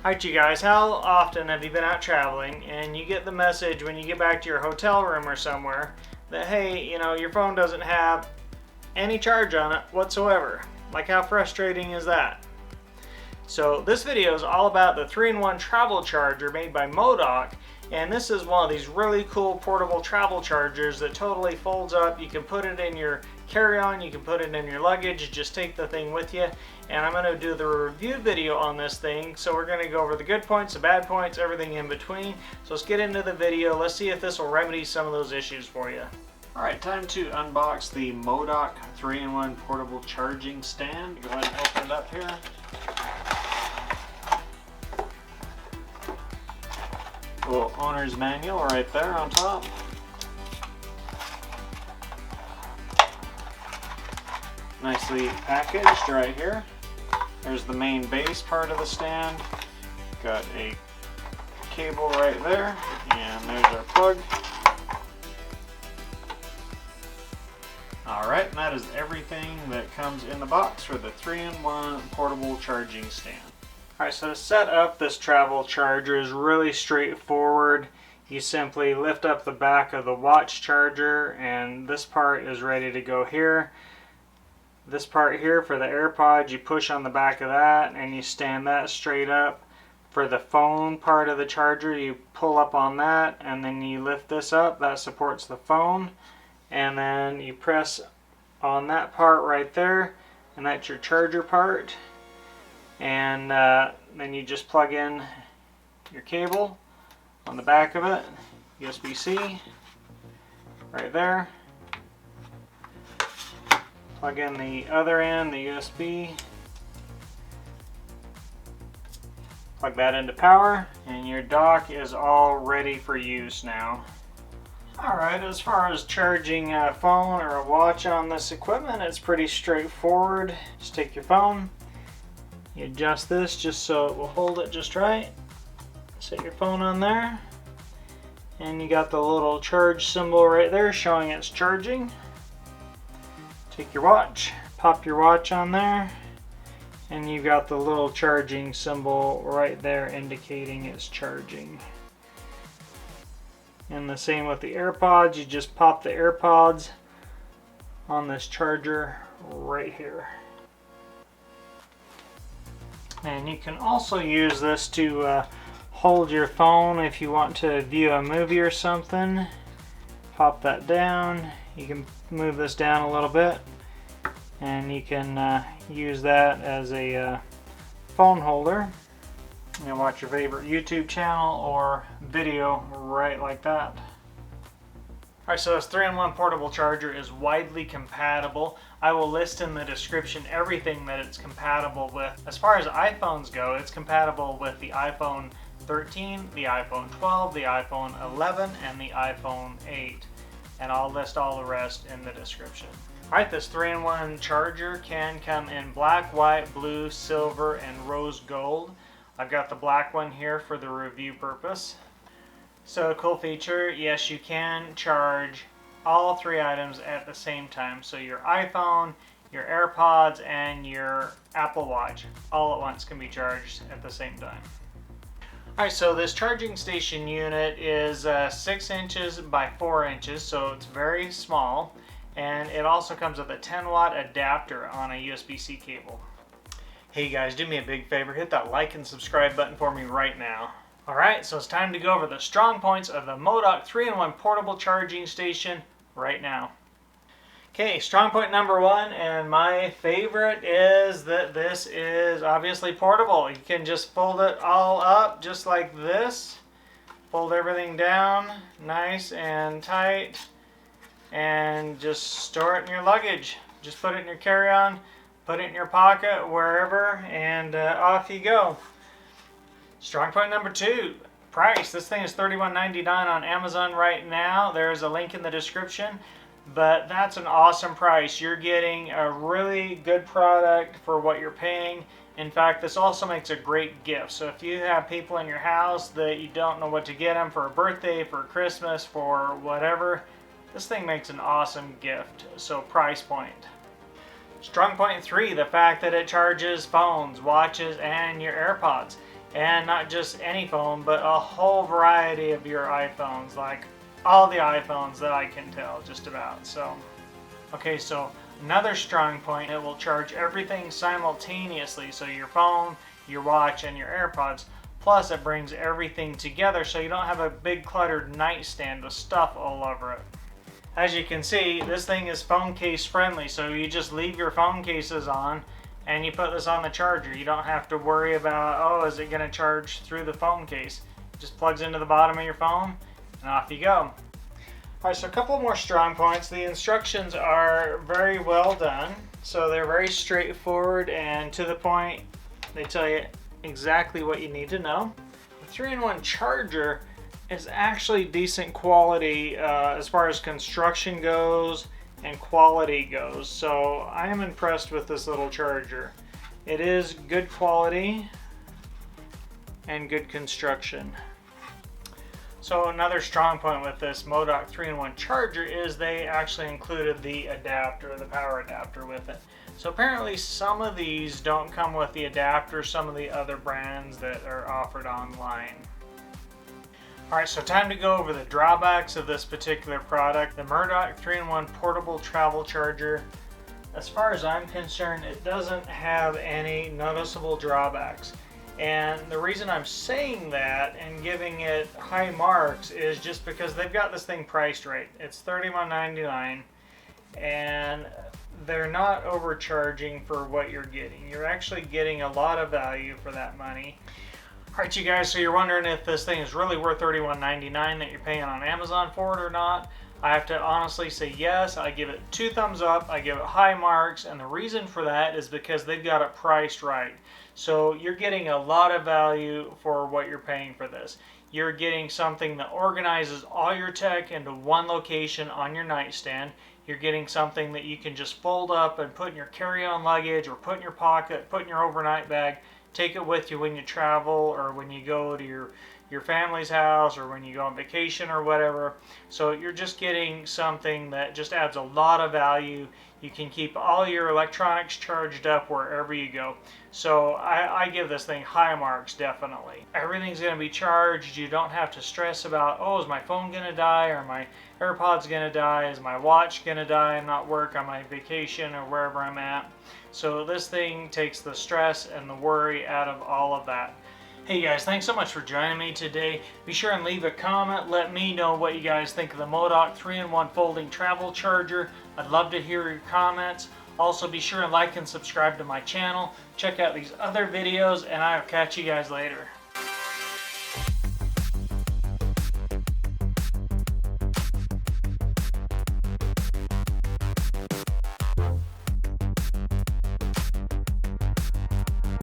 Alright you guys, how often have you been out traveling and you get the message when you get back to your hotel room or somewhere that hey, your phone doesn't have any charge on it whatsoever? Like, how frustrating is that? So this video is all about the 3-in-1 travel charger made by MODOCH, and this is one of these really cool portable travel chargers that totally folds up. You can put it in your carry-on, you can put it in your luggage, just take the thing with you. And I'm going to do the review video on this thing, so we're going to go over the good points, the bad points, everything in between. So let's get into the video. Let's see if this will remedy some of those issues for you. Alright, time to unbox the MODOCH 3-in-1 portable charging stand. Go ahead and open it up here. Little owner's manual right there on top. Nicely packaged right here. There's the main base part of the stand. Got a cable right there, and there's our plug. Alright, and that is everything that comes in the box for the 3-in-1 portable charging stand. Alright, so to set up this travel charger is really straightforward. You simply lift up the back of the watch charger, and this part is ready to go here. This part here for the AirPods, you push on the back of that and you stand that straight up. For the phone part of the charger, you pull up on that and then you lift this up. That supports the phone. And then you press on that part right there, and that's your charger part. And then you just plug in your cable on the back of it, USB-C right there. Plug in the other end, the USB. Plug that into power, and your dock is all ready for use now. Alright, as far as charging a phone or a watch on this equipment, it's pretty straightforward. Just take your phone, you adjust this just so it will hold it just right. Set your phone on there, and you got the little charge symbol right there showing it's charging. Take your watch, pop your watch on there, and you've got the little charging symbol right there indicating it's charging. And the same with the AirPods, you just pop the AirPods on this charger right here. And you can also use this to hold your phone if you want to view a movie or something. Pop that down. You can move this down a little bit, and you can use that as a phone holder and watch your favorite YouTube channel or video right like that. Alright, so this 3-in-1 portable charger is widely compatible. I will list in the description everything that it's compatible with. As far as iPhones go, it's compatible with the iPhone 13, the iPhone 12, the iPhone 11, and the iPhone 8. And I'll list all the rest in the description. Alright, this 3-in-1 charger can come in black, white, blue, silver, and rose gold. I've got the black one here for the review purpose. So a cool feature, yes, you can charge all 3 items at the same time. So your iPhone, your AirPods, and your Apple Watch all at once can be charged at the same time. Alright, so this charging station unit is 6 inches by 4 inches, so it's very small, and it also comes with a 10-watt adapter on a USB-C cable. Hey guys, do me a big favor, hit that like and subscribe button for me right now. Alright, so it's time to go over the strong points of the MODOCH 3-in-1 portable charging station right now. Okay, strong point number 1, and my favorite, is that this is obviously portable. You can just fold it all up just like this. Fold everything down nice and tight, and just store it in your luggage. Just put it in your carry-on, put it in your pocket, wherever, and off you go. Strong point number 2, price. This thing is $31.99 on Amazon right now. There's a link in the description. But that's an awesome price. You're getting a really good product for what you're paying. In fact, this also makes a great gift. So if you have people in your house that you don't know what to get them for a birthday, for Christmas, for whatever, this thing makes an awesome gift. So price point. Strong point 3, the fact that it charges phones, watches, and your AirPods. And not just any phone, but a whole variety of your iPhones, like all the iPhones that I can tell, just about. So, okay, so another strong point, it will charge everything simultaneously. So your phone, your watch, and your AirPods. Plus it brings everything together so you don't have a big cluttered nightstand with stuff all over it. As you can see, this thing is phone case friendly, so you just leave your phone cases on and you put this on the charger. You don't have to worry about, oh, is it going to charge through the phone case? It just plugs into the bottom of your phone and off you go. Alright, so a couple more strong points. The instructions are very well done, so they're very straightforward and to the point. They tell you exactly what you need to know. The 3-in-1 charger is actually decent quality as far as construction goes and quality goes, so I am impressed with this little charger. It is good quality and good construction. So another strong point with this MODOCH 3-in-1 charger is they actually included the adapter, the power adapter with it. So apparently some of these don't come with the adapter, some of the other brands that are offered online. Alright, so time to go over the drawbacks of this particular product, the MODOCH 3-in-1 Portable Travel Charger. As far as I'm concerned, it doesn't have any noticeable drawbacks. And the reason I'm saying that and giving it high marks is just because they've got this thing priced right. It's $31.99 and they're not overcharging for what you're getting. You're actually getting a lot of value for that money. Alright you guys, so you're wondering if this thing is really worth $31.99 that you're paying on Amazon for it or not. I have to honestly say yes. I give it 2 thumbs up. I give it high marks, and the reason for that is because they've got it priced right. So you're getting a lot of value for what you're paying for this. You're getting something that organizes all your tech into one location on your nightstand. You're getting something that you can just fold up and put in your carry-on luggage or put in your pocket, put in your overnight bag, take it with you when you travel or when you go to your family's house or when you go on vacation or whatever. So you're just getting something that just adds a lot of value. You can keep all your electronics charged up wherever you go. So I give this thing high marks, definitely. Everything's going to be charged. You don't have to stress about, oh, is my phone going to die or my AirPods going to die? Is my watch going to die and not work on my vacation or wherever I'm at? So this thing takes the stress and the worry out of all of that. Hey guys, thanks so much for joining me today. Be sure and leave a comment. Let me know what you guys think of the MODOCH 3-in-1 Folding Travel Charger. I'd love to hear your comments. Also be sure and like and subscribe to my channel. Check out these other videos and I'll catch you guys later.